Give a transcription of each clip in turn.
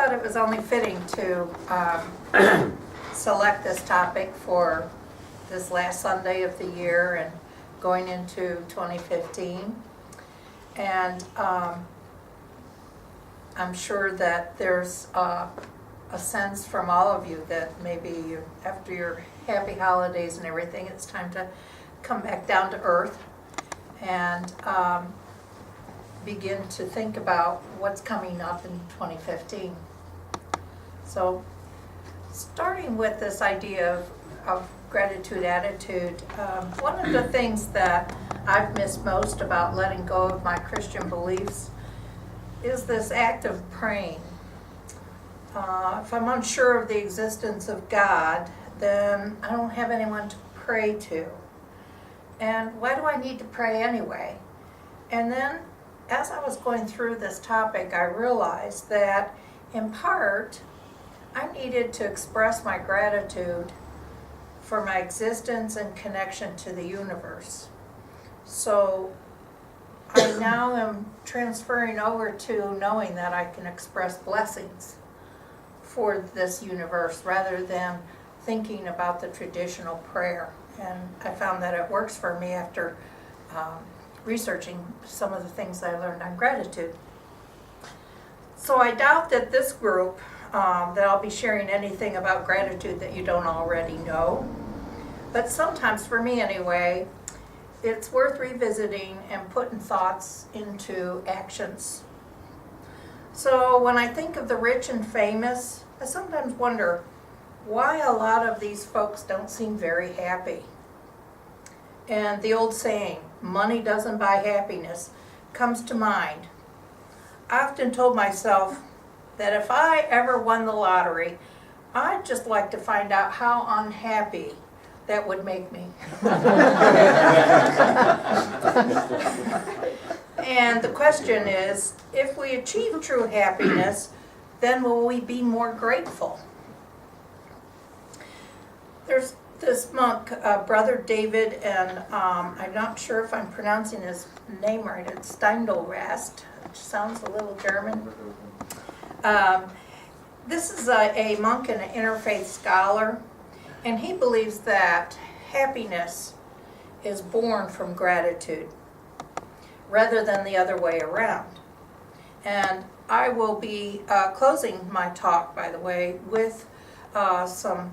thought it was only fitting to select this topic for this last Sunday of the year and going into 2015. And I'm sure that there's a sense from all of you that maybe after your happy holidays and everything, it's time to come back down to earth and begin to think about what's coming up in 2015. So starting with this idea of gratitude attitude, one of the things that I've missed most about letting go of my Christian beliefs is this act of praying. If I'm unsure of the existence of God, then I don't have anyone to pray to. And why do I need to pray anyway? And then as I was going through this topic, I realized that in part, I needed to express my gratitude for my existence and connection to the universe. So I now am transferring over to knowing that I can express blessings for this universe rather than thinking about the traditional prayer. And I found that it works for me after researching some of the things I learned on gratitude. So I doubt that this group, that I'll be sharing anything about gratitude that you don't already know. But sometimes, for me anyway, it's worth revisiting and putting thoughts into actions. So when I think of the rich and famous, I sometimes wonder why a lot of these folks don't seem very happy. And the old saying, money doesn't buy happiness, comes to mind. I often told myself that if I ever won the lottery, I'd just like to find out how unhappy that would make me. And the question is, if we achieve true happiness, then will we be more grateful? There's this monk, Brother David, and I'm not sure if I'm pronouncing his name right, it's Steindelrast, which sounds a little German. This is a monk and an interfaith scholar, and he believes that happiness is born from gratitude rather than the other way around. And I will be closing my talk, by the way, with some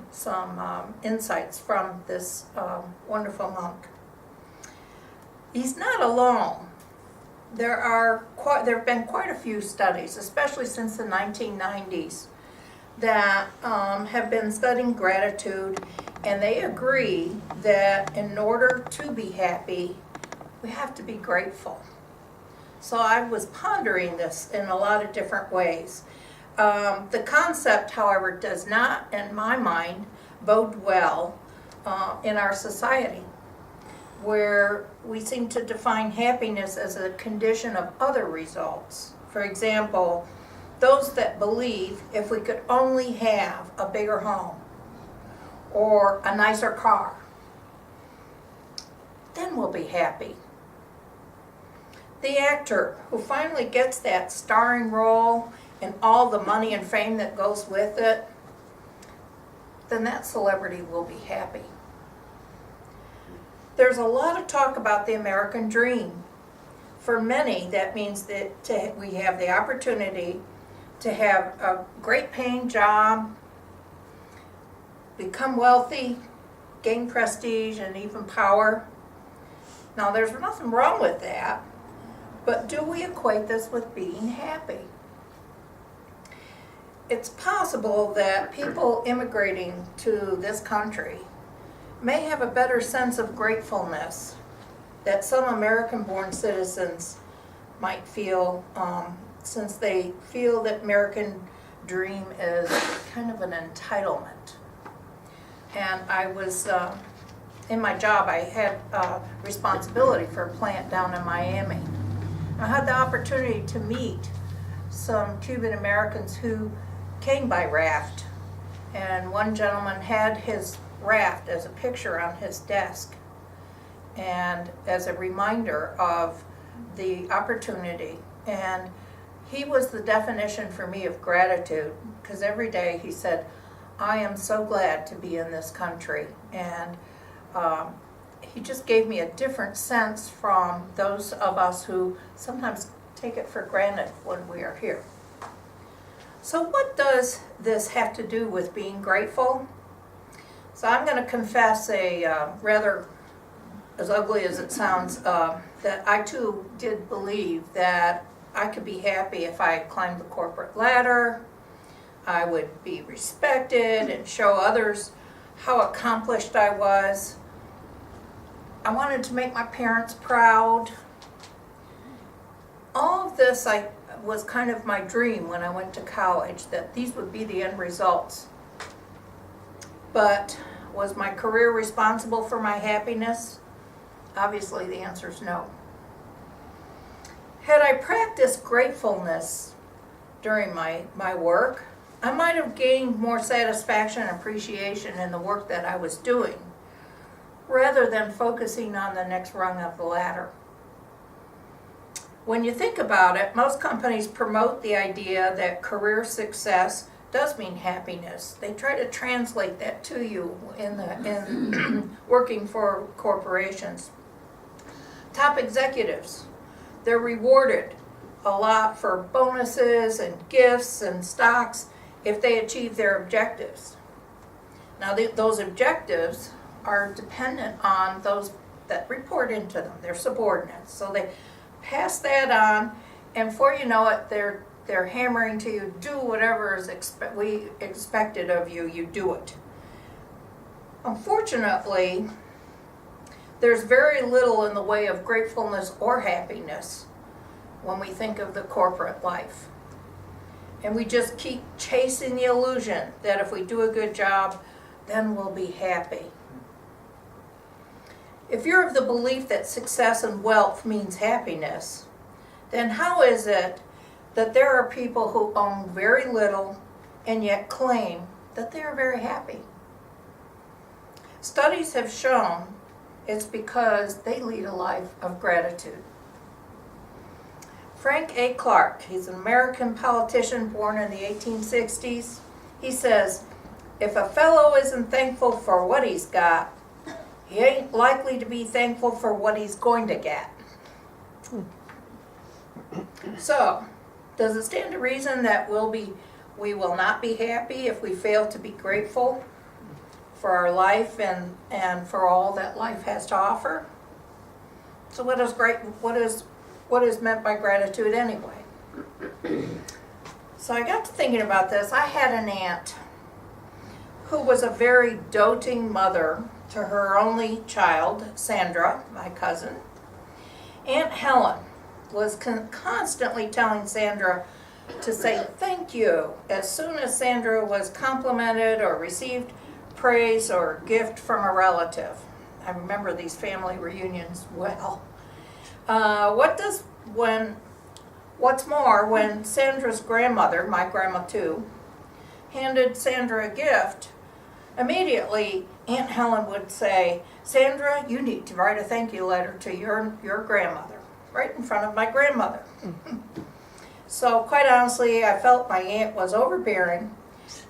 insights from this wonderful monk. He's not alone. There have been quite a few studies, especially since the 1990s, that have been studying gratitude, and they agree that in order to be happy, we have to be grateful. So I was pondering this in a lot of different ways. The concept, however, does not, in my mind, bode well in our society, where we seem to define happiness as a condition of other results. For example, those that believe if we could only have a bigger home or a nicer car, then we'll be happy. The actor who finally gets that starring role and all the money and fame that goes with it, then that celebrity will be happy. There's a lot of talk about the American dream. For many, that means that we have the opportunity to have a great paying job, become wealthy, gain prestige and even power. Now there's nothing wrong with that, but do we equate this with being happy? It's possible that people immigrating to this country may have a better sense of gratefulness that some American-born citizens might feel, since they feel that American dream is kind of an entitlement. And I was, in my job, I had responsibility for a plant down in Miami. I had the opportunity to meet some Cuban Americans who came by raft, and one gentleman had his raft as a picture on his desk and as a reminder of the opportunity. And he was the definition for me of gratitude, because every day he said, I am so glad to be in this country. And he just gave me a different sense from those of us who sometimes take it for granted when we are here. So what does this have to do with being grateful? So I'm going to confess a rather, as ugly as it sounds, that I too did believe that I could be happy if I climbed the corporate ladder. I would be respected and show others how accomplished I was. I wanted to make my parents proud. All of this was kind of my dream when I went to college, that these would be the end results. But was my career responsible for my happiness? Obviously the answer is no. Had I practiced gratefulness during my work, I might have gained more satisfaction and appreciation in the work that I was doing, rather than focusing on the next rung of the ladder. When you think about it, most companies promote the idea that career success does mean happiness. They try to translate that to you in working for corporations. Top executives, they're rewarded a lot for bonuses and gifts and stocks if they achieve their objectives. Now those objectives are dependent on those that report into them, their subordinates. So they pass that on, and before you know it, they're hammering to you, do whatever is we expected of you, you do it. Unfortunately, there's very little in the way of gratefulness or happiness when we think of the corporate life. And we just keep chasing the illusion that if we do a good job, then we'll be happy. If you're of the belief that success and wealth means happiness, then how is it that there are people who own very little and yet claim that they are very happy? Studies have shown it's because they lead a life of gratitude. Frank A. Clark, he's an American politician born in the 1860s. He says, if a fellow isn't thankful for what he's got, he ain't likely to be thankful for what he's going to get. So, does it stand to reason that we will not be happy if we fail to be grateful for our life and for all that life has to offer? So what is meant by gratitude anyway? So I got to thinking about this. I had an aunt who was a very doting mother to her only child, Sandra, my cousin. Aunt Helen was constantly telling Sandra to say thank you as soon as Sandra was complimented or received praise or gift from a relative. I remember these family reunions well. What's more, when Sandra's grandmother, my grandma too, handed Sandra a gift, immediately Aunt Helen would say, Sandra, you need to write a thank you letter to your grandmother, right in front of my grandmother. So quite honestly, I felt my aunt was overbearing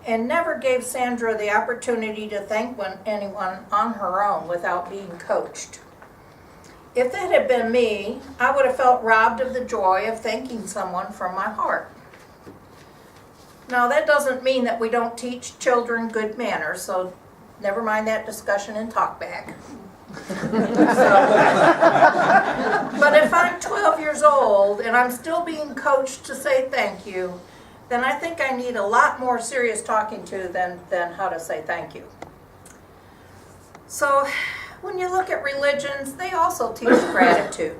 and never gave Sandra the opportunity to thank anyone on her own without being coached. If that had been me, I would have felt robbed of the joy of thanking someone from my heart. Now, that doesn't mean that we don't teach children good manners, so never mind that discussion and talk back. But if I'm 12 years old and I'm still being coached to say thank you, then I think I need a lot more serious talking to than how to say thank you. So, when you look at religions, they also teach gratitude.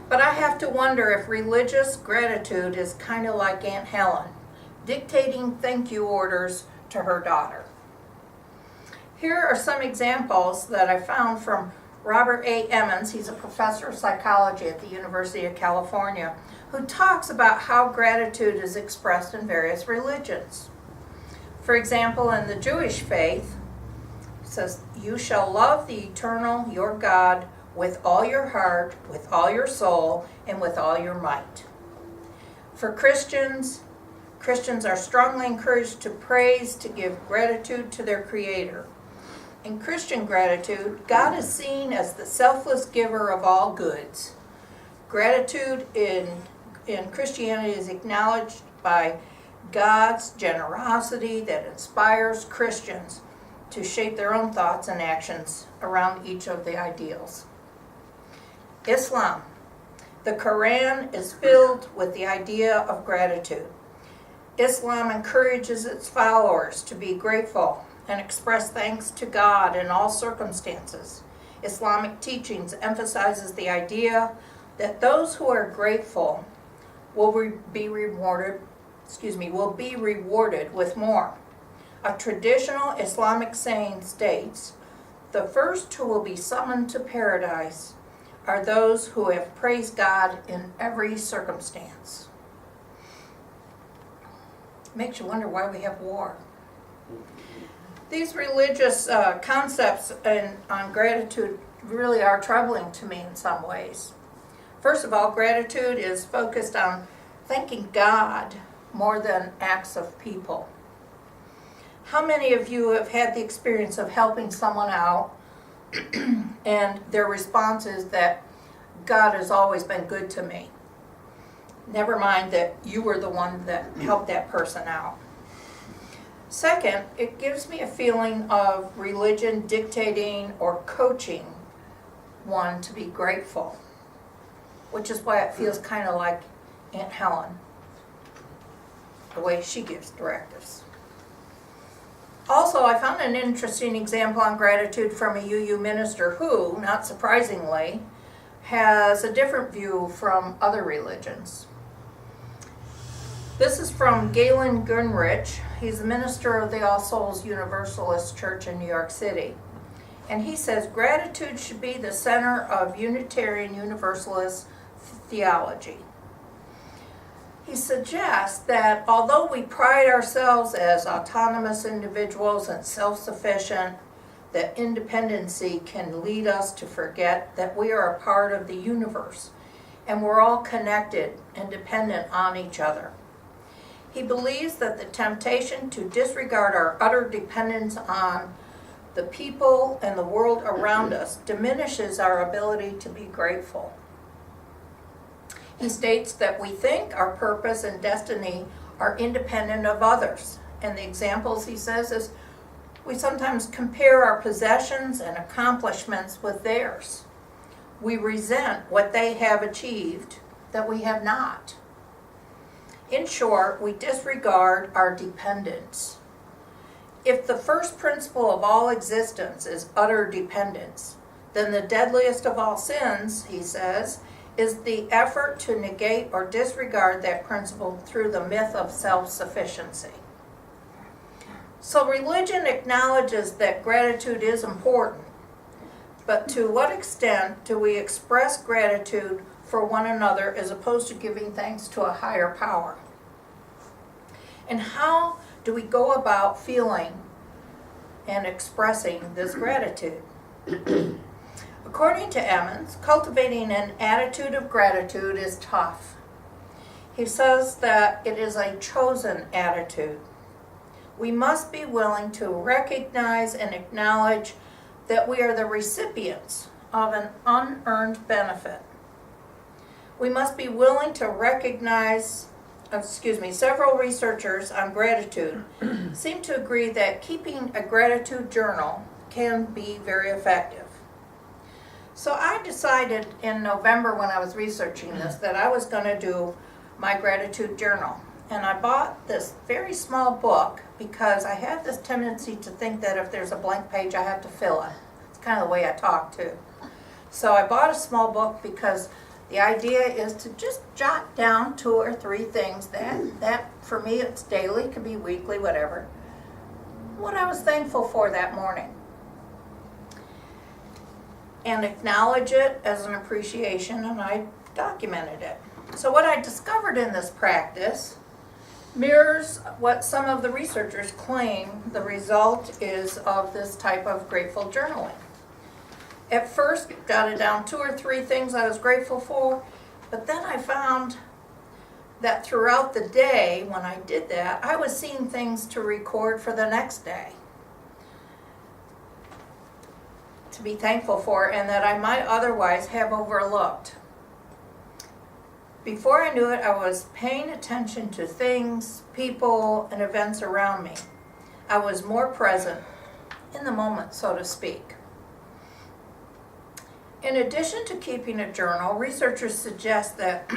But I have to wonder if religious gratitude is kind of like Aunt Helen, dictating thank you orders to her daughter. Here are some examples that I found from Robert A. Emmons. He's a professor of psychology at the University of California, who talks about how gratitude is expressed in various religions. For example, in the Jewish faith, it says, you shall love the eternal, your God, with all your heart, with all your soul, and with all your might. For Christians are strongly encouraged to praise, to give gratitude to their Creator. In Christian gratitude, God is seen as the selfless giver of all goods. Gratitude in Christianity is acknowledged by God's generosity that inspires Christians to shape their own thoughts and actions around each of the ideals. Islam. The Quran is filled with the idea of gratitude. Islam encourages its followers to be grateful and express thanks to God in all circumstances. Islamic teachings emphasizes the idea that those who are grateful will be rewarded with more. A traditional Islamic saying states, "The first who will be summoned to paradise are those who have praised God in every circumstance." Makes you wonder why we have war. These religious concepts on gratitude really are troubling to me in some ways. First of all, gratitude is focused on thanking God more than acts of people. How many of you have had the experience of helping someone out and their response is that God has always been good to me? Never mind that you were the one that helped that person out. Second, it gives me a feeling of religion dictating or coaching one to be grateful, which is why it feels kind of like Aunt Helen, the way she gives directives. Also, I found an interesting example on gratitude from a UU minister who, not surprisingly, has a different view from other religions. This is from Galen Gunrich. He's the minister of the All Souls Universalist Church in New York City. And he says gratitude should be the center of Unitarian Universalist theology. He suggests that although we pride ourselves as autonomous individuals and self-sufficient, that independency can lead us to forget that we are a part of the universe and we're all connected and dependent on each other. He believes that the temptation to disregard our utter dependence on the people and the world around us diminishes our ability to be grateful. He states that we think our purpose and destiny are independent of others. And the examples he says is we sometimes compare our possessions and accomplishments with theirs. We resent what they have achieved that we have not. In short, we disregard our dependence. If the first principle of all existence is utter dependence, then the deadliest of all sins, he says, is the effort to negate or disregard that principle through the myth of self-sufficiency. So religion acknowledges that gratitude is important, but to what extent do we express gratitude for one another as opposed to giving thanks to a higher power? And how do we go about feeling and expressing this gratitude? According to Emmons, cultivating an attitude of gratitude is tough. He says that it is a chosen attitude. We must be willing to recognize and acknowledge that we are the recipients of an unearned benefit. We must be willing to recognize, several researchers on gratitude seem to agree that keeping a gratitude journal can be very effective. So I decided in November when I was researching this that I was going to do my gratitude journal. And I bought this very small book because I have this tendency to think that if there's a blank page I have to fill it. It's kind of the way I talk too. So I bought a small book because the idea is to just jot down 2 or 3 things that for me it's daily, could be weekly, whatever, what I was thankful for that morning. And acknowledge it as an appreciation, and I documented it. So what I discovered in this practice mirrors what some of the researchers claim the result is of this type of grateful journaling. At first, jotted down 2 or 3 things I was grateful for, but then I found that throughout the day when I did that, I was seeing things to record for the next day, to be thankful for, and that I might otherwise have overlooked. Before I knew it, I was paying attention to things, people, and events around me. I was more present in the moment, so to speak. In addition to keeping a journal, researchers suggest that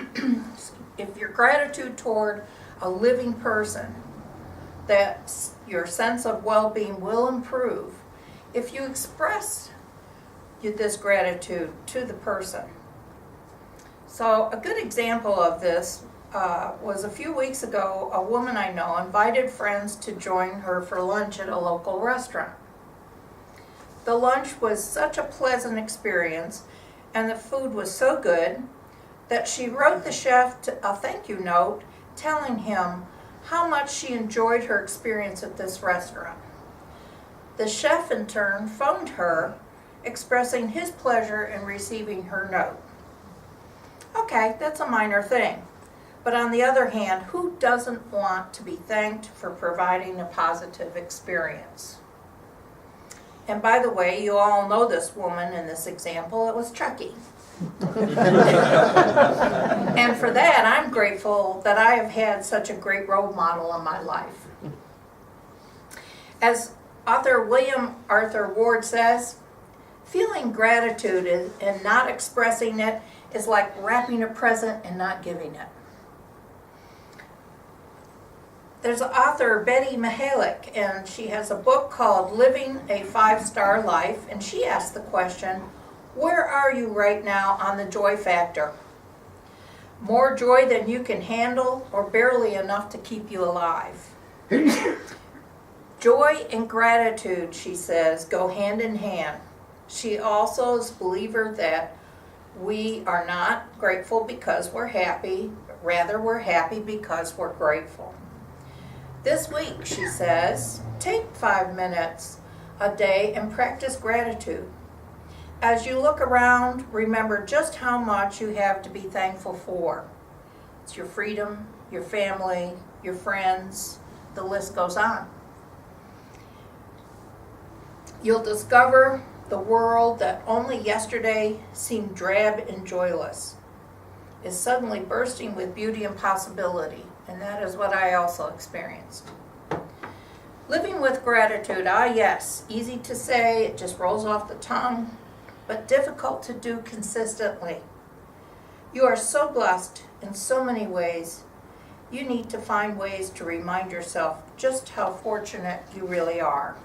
if your gratitude toward a living person, that your sense of well-being will improve if you express this gratitude to the person. So a good example of this was a few weeks ago, a woman I know invited friends to join her for lunch at a local restaurant. The lunch was such a pleasant experience and the food was so good that she wrote the chef a thank you note telling him how much she enjoyed her experience at this restaurant. The chef in turn phoned her expressing his pleasure in receiving her note. Okay, that's a minor thing. But on the other hand, who doesn't want to be thanked for providing a positive experience? And by the way, you all know this woman in this example. It was Chucky. And for that, I'm grateful that I have had such a great role model in my life. As author William Arthur Ward says, feeling gratitude and not expressing it is like wrapping a present and not giving it. There's author Betty Mihalik, and she has a book called Living a 5-Star Life, and she asks the question, where are you right now on the joy factor? More joy than you can handle or barely enough to keep you alive? Joy and gratitude, she says, go hand in hand. She also is a believer that we are not grateful because we're happy, rather we're happy because we're grateful. This week, she says, take 5 minutes a day and practice gratitude. As you look around, remember just how much you have to be thankful for. It's your freedom, your family, your friends, the list goes on. You'll discover the world that only yesterday seemed drab and joyless is suddenly bursting with beauty and possibility, and that is what I also experienced. Living with gratitude, yes, easy to say, it just rolls off the tongue, but difficult to do consistently. You are so blessed in so many ways. You need to find ways to remind yourself just how fortunate you really are.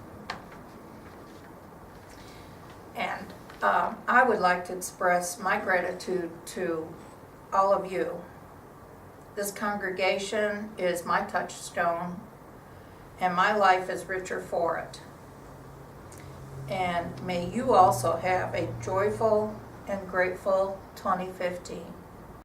And I would like to express my gratitude to all of you. This congregation is my touchstone, and my life is richer for it. And may you also have a joyful and grateful 2015.